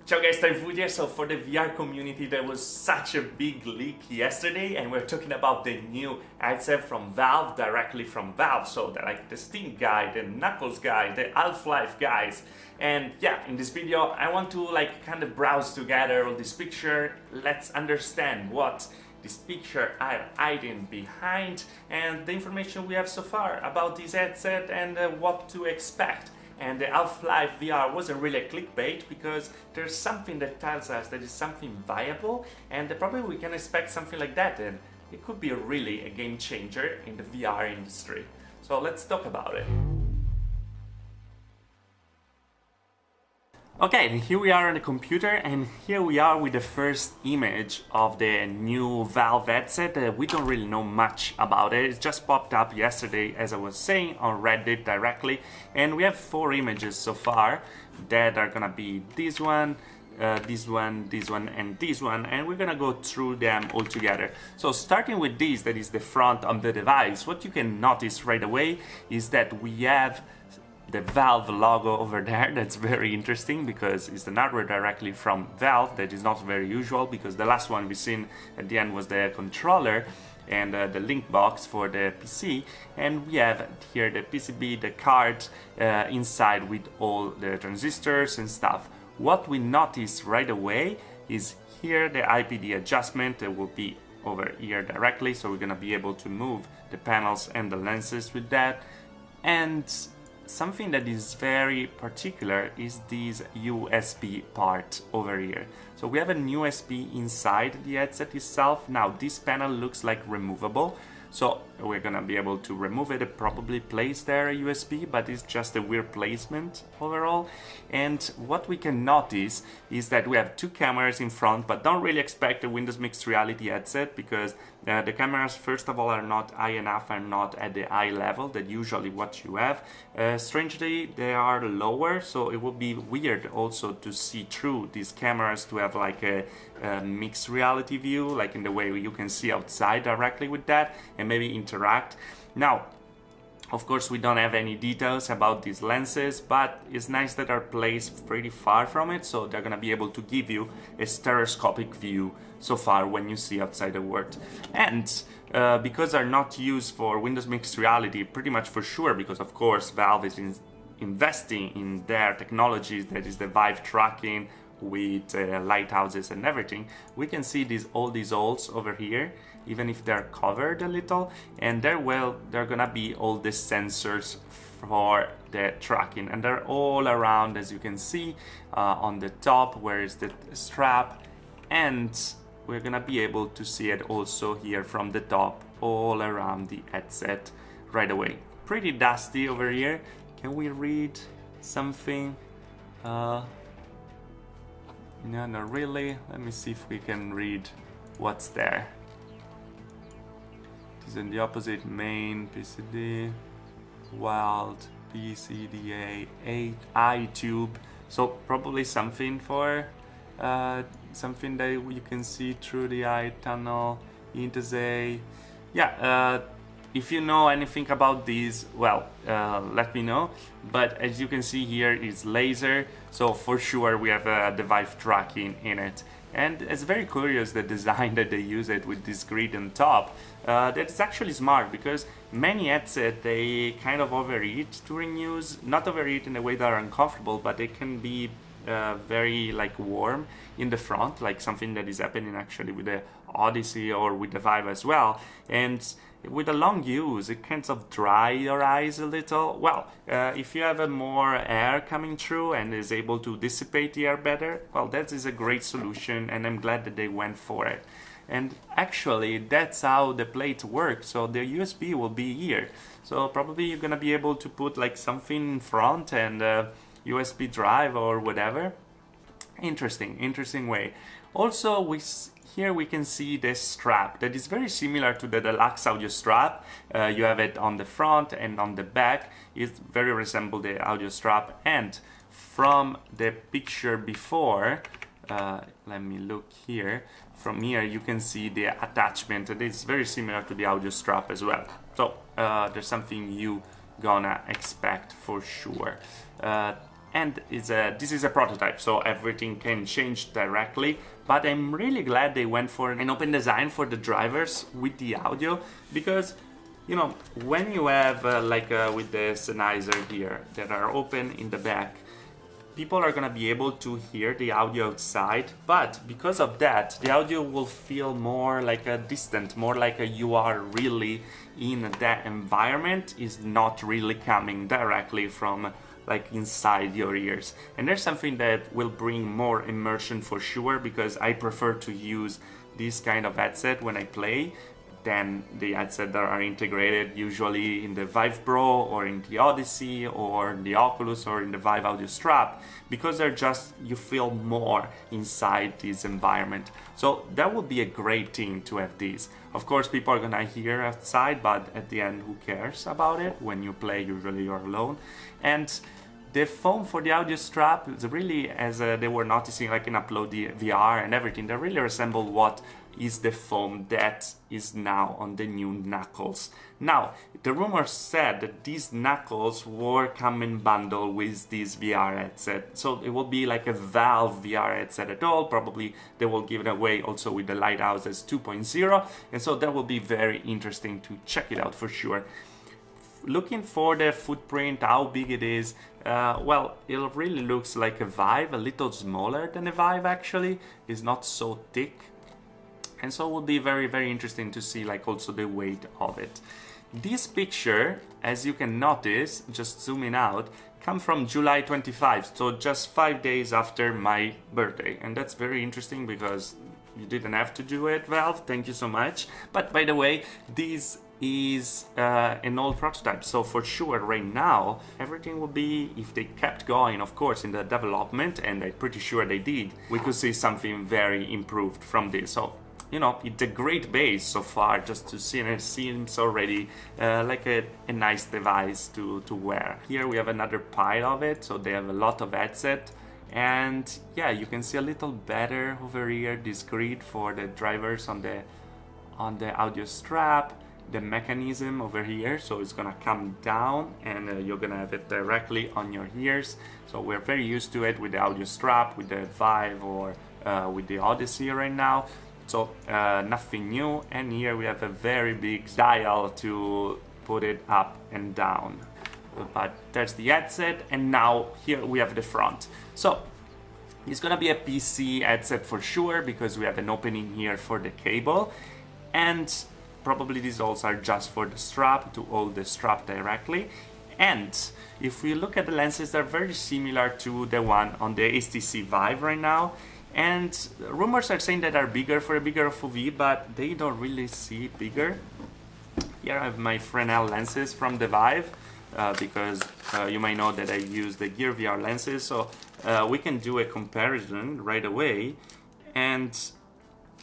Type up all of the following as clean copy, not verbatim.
Ciao guys, Typhoon here. So for the VR community, there was such a big leak yesterday, and we're talking about the new headset from Valve, directly from Valve. So like the Steam guy, the Knuckles guy, the Half-Life guys. And yeah, in this video, I want to kind of browse together all this picture. Let's understand what this picture are hiding behind and the information we have so far about this headset and what to expect. And the Half-Life VR wasn't really a clickbait because there's something that tells us that it's something viable, and probably we can expect something like that, and it could be really a game changer in the VR industry. So let's talk about it. Okay, and here we are on the computer, and here we are with the first image of the new Valve headset. We don't really know much about it. It just popped up yesterday, as I was saying, on Reddit directly, and we have 4 images so far that are gonna be this one, this one, this one, and this one, and we're gonna go through them all together. So starting with this, that is the front of the device, what you can notice right away is that we have the Valve logo over there. That's very interesting because it's the hardware directly from Valve. That is not very usual because the last one we've seen at the end was the controller and the link box for the PC, and we have here the PCB, the card inside with all the transistors and stuff. What we notice right away is here the IPD adjustment that will be over here directly, so we're gonna be able to move the panels and the lenses with that. And something that is very particular is this USB part over here. So we have an USB inside the headset itself. Now this panel looks like removable, so we're gonna be able to remove it and probably place there a USB, but it's just a weird placement overall. And what we can notice is that we have 2 cameras in front, but don't really expect a Windows Mixed Reality headset because the cameras, first of all, are not high enough and not at the eye level that usually what you have. Strangely, they are lower, so it would be weird also to see through these cameras to have like a mixed reality view, like in the way you can see outside directly with that and maybe interact. Now, of course, we don't have any details about these lenses, but it's nice that they're placed pretty far from it, so they're gonna be able to give you a stereoscopic view so far when you see outside the world. And because they're not used for Windows Mixed Reality, pretty much for sure, because of course Valve is investing in their technologies, that is the Vive tracking with lighthouses and everything, we can see all these holes over here, even if they're covered a little, and they're gonna be all the sensors for the tracking, and they're all around, as you can see, on the top where is the strap, and we're gonna be able to see it also here from the top all around the headset right away. Pretty dusty over here. Can we read something? No, not really. Let me see if we can read what's there. It is in the opposite: main, PCD, wild, PCDA, 8, iTube. So probably something for something that you can see through the eye tunnel, interface. Yeah, if you know anything about these, well, let me know. But as you can see here, it's laser, so for sure we have the Vive tracking in it. And it's very curious, the design that they use it with this grid on top. That's actually smart because many headsets, they kind of overheat during use. Not overheat in a way that are uncomfortable, but they can be very warm in the front, like something that is happening actually with the Odyssey or with the Vive as well. And with a long use, it kind of dry your eyes a little. Well, if you have more air coming through and is able to dissipate the air better, well, that is a great solution, and I'm glad that they went for it. And actually, that's how the plate works. So the USB will be here. So probably you're gonna be able to put something in front and USB drive or whatever. Interesting way. Also, here we can see this strap that is very similar to the Deluxe Audio strap. You have it on the front and on the back. It very resembles the Audio strap. And from the picture before, let me look here. From here you can see the attachment that is very similar to the Audio strap as well. So there's something you gonna expect for sure. And this is a prototype, so everything can change directly, but I'm really glad they went for an open design for the drivers with the audio, because you know, when you have with the Sennheiser here that are open in the back, people are gonna be able to hear the audio outside, but because of that, the audio will feel more like a distant, more like you are really in that environment, is not really coming directly from like inside your ears. And there's something that will bring more immersion for sure, because I prefer to use this kind of headset when I play than the headset that are integrated usually in the Vive Pro or in the Odyssey or the Oculus or in the Vive Audio Strap, because they're just, you feel more inside this environment. So that would be a great thing to have these. Of course, people are gonna hear outside, but at the end, who cares about it? When you play, usually you're alone. And the foam for the audio strap is really, as they were noticing, like in Upload the VR and everything, they really resemble what is the foam that is now on the new knuckles. Now, the rumors said that these knuckles were coming bundled with this VR headset, so it will be like a Valve VR headset at all. Probably they will give it away also with the Lighthouses 2.0, and so that will be very interesting to check it out for sure. Looking for the footprint, how big it is, well, it really looks like a Vive, a little smaller than a Vive actually. It's not so thick. And so it will be very, very interesting to see like also the weight of it. This picture, as you can notice, just zooming out, come from July 25, so just 5 days after my birthday. And that's very interesting because you didn't have to do it, Valve, thank you so much. But by the way, this is an old prototype, so for sure right now everything will be, if they kept going of course in the development, and I'm pretty sure they did, we could see something very improved from this. So you know, it's a great base so far, just to see, and it seems already like a nice device to wear. Here we have another pile of it, so they have a lot of headset, and yeah, you can see a little better over here this grid for the drivers on the audio strap, the mechanism over here, so it's gonna come down and you're gonna have it directly on your ears. So we're very used to it with the audio strap, with the Vive or with the Odyssey right now. So nothing new, and here we have a very big dial to put it up and down. But there's the headset, and now here we have the front. So it's gonna be a PC headset for sure, because we have an opening here for the cable, and probably these also are just for the strap, to hold the strap directly. And if we look at the lenses, they're very similar to the one on the HTC Vive right now. And rumors are saying that are bigger for a bigger FOV, but they don't really see bigger. Here I have my Fresnel lenses from the Vive, because you might know that I use the Gear VR lenses, so we can do a comparison right away. And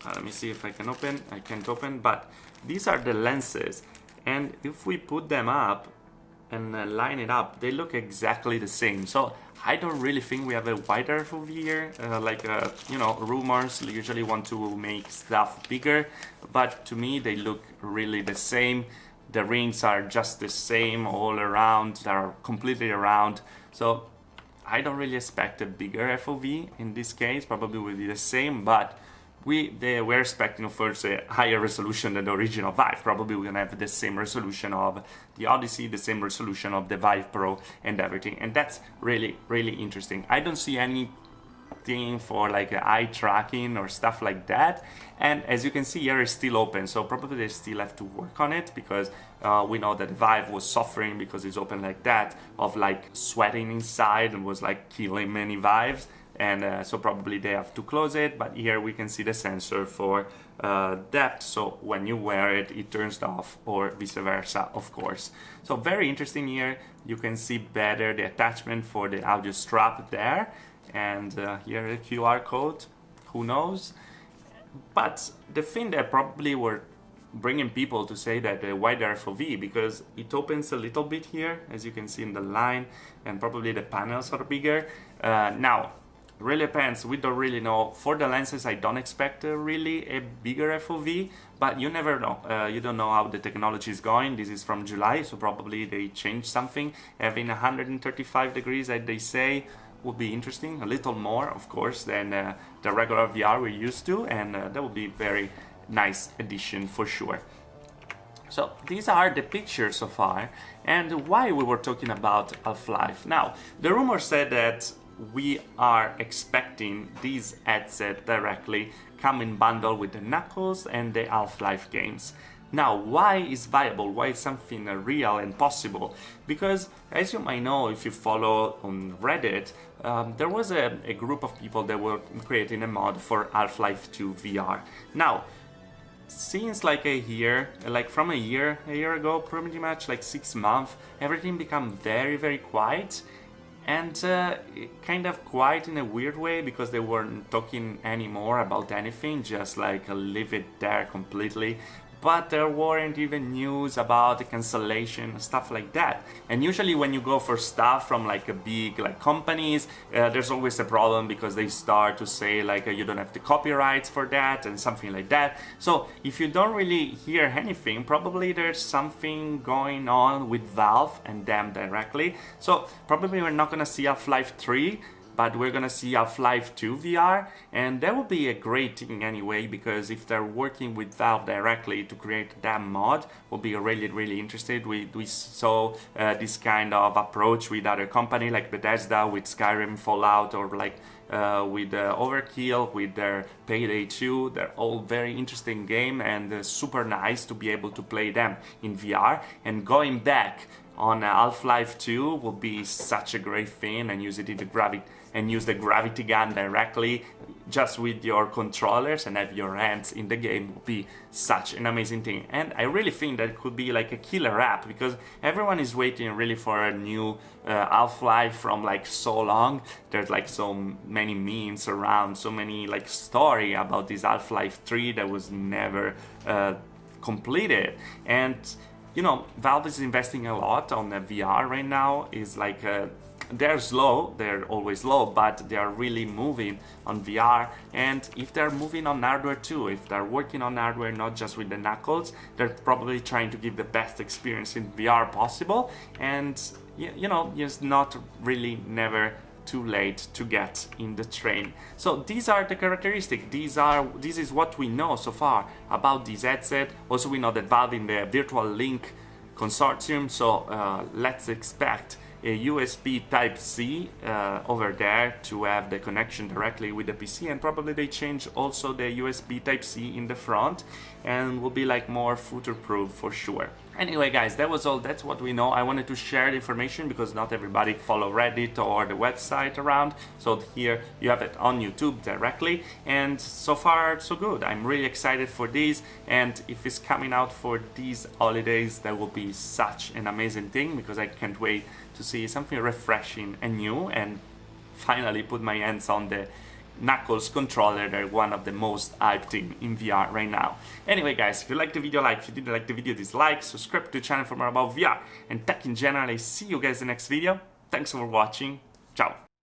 let me see if I can open. I can't open, but these are the lenses, and if we put them up and line it up, they look exactly the same. So I don't really think we have a wider FOV here, you know, rumors usually want to make stuff bigger, but to me they look really the same. The rings are just the same all around, they are completely around, so I don't really expect a bigger FOV in this case. Probably will be the same, but we're expecting, of course, a higher resolution than the original Vive. Probably we're gonna have the same resolution of the Odyssey, the same resolution of the Vive Pro and everything. And that's really, really interesting. I don't see anything for like eye tracking or stuff like that. And as you can see here, it's still open. So probably they still have to work on it, because we know that Vive was suffering because it's open like that, of like sweating inside, and was like killing many Vives. And so probably they have to close it, but here we can see the sensor for depth, so when you wear it, it turns off, or vice versa, of course. So very interesting here. You can see better the attachment for the audio strap there, and here the QR code, who knows. But the thing that probably were bringing people to say that the wider FOV, because it opens a little bit here, as you can see in the line, and probably the panels are bigger. Now, really depends. We don't really know. For the lenses, I don't expect really a bigger FOV, but you never know. You don't know how the technology is going. This is from July, so probably they changed something. Having 135 degrees, as they say, would be interesting. A little more, of course, than the regular VR we're used to, and that would be very nice addition for sure. So these are the pictures so far, and why we were talking about Half-Life. Now, the rumor said that we are expecting these headset directly come in bundle with the Knuckles and the Half-Life games. Now, why is viable? Why is something real and possible? Because, as you might know, if you follow on Reddit, there was a group of people that were creating a mod for Half-Life 2 VR. Now, since like a year, like from a year ago, pretty much like 6 months, everything became very, very quiet. And kind of quiet in a weird way, because they weren't talking anymore about anything, just like leave it there completely. But there weren't even news about the cancellation, stuff like that. And usually when you go for stuff from like a big like companies, there's always a problem, because they start to say like you don't have the copyrights for that and something like that. So if you don't really hear anything, probably there's something going on with Valve and them directly. So probably we're not gonna see Half-Life 3, but we're gonna see Half-Life 2 VR, and that would be a great thing anyway, because if they're working with Valve directly to create that mod, we'll be really, really interested. We saw this kind of approach with other company like Bethesda, with Skyrim, Fallout, or like with Overkill, with their Payday 2. They're all very interesting game, and super nice to be able to play them in VR. And going back on Half-Life 2 will be such a great thing, and use the gravity gun directly just with your controllers and have your hands in the game will be such an amazing thing. And I really think that it could be like a killer app, because everyone is waiting really for a new Half-Life from like so long. There's like so many memes around, so many like story about this Half-Life 3 that was never completed. And you know, Valve is investing a lot on the VR right now. Is like they're slow, they're always slow, but they are really moving on VR. And if they're moving on hardware too, if they're working on hardware, not just with the Knuckles, they're probably trying to give the best experience in VR possible. And you know, it's not really never too late to get in the train. So these are the characteristics. This is what we know so far about this headset. Also, we know that Valve in the Virtual Link consortium, so let's expect a USB Type-C over there to have the connection directly with the PC, and probably they change also the USB Type-C in the front, and will be like more future-proof for sure. Anyway guys, that was all. That's what we know. I wanted to share the information because not everybody follow Reddit or the website around, so here you have it on YouTube directly, and so far so good. I'm really excited for this, and if it's coming out for these holidays, that will be such an amazing thing, because I can't wait to see something refreshing and new, and finally put my hands on the Knuckles controller. They're one of the most hyped thing in VR right now. Anyway guys, if you liked the video, like. If you didn't like the video, dislike. Subscribe to the channel for more about VR and tech in general. I see you guys in the next video. Thanks for watching. Ciao.